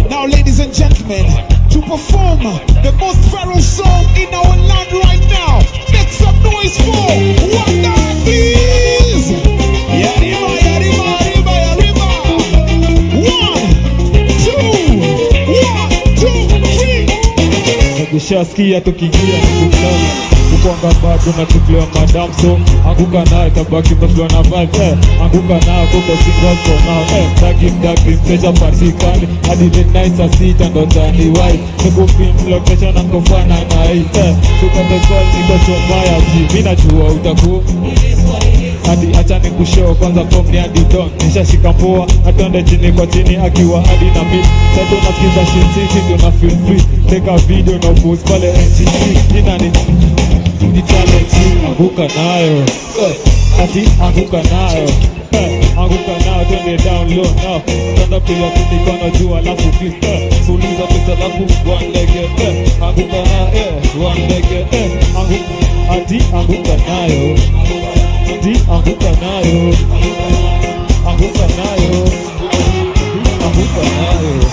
Now, ladies and gentlemen, to perform the most viral song in our land right now, make some noise for Wanda, please. Yariba, yariba, yariba, yariba. 1, 2, 1, 2, 3. Nikishasikia tukiingia nikutana kukwanga bado na tuklewa madam, so anguka naye tabaki meflewa na vibe, anguka naye kuko single for now, dagi mteja patikani hadi the night saa 6 ndo tani white niko pin location na kufana na hii tukate call niko chomaya ji mina jua utaku hadi acha nikushow kwanza form ni hadi don nishashika poa atonde chini kwa chini akiwa hadi na mid sasa unasikiza shit ndio na feel free take a video na post pale NCT inani the talent anguka nayo ati anguka nayo anguka nayo twende down low now tanda pia mikono juu alafu fist suliza pesa alafu one leg anguka nayo one leg anguka ati anguka nayo ati anguka nayo anguka nayo anguka nayo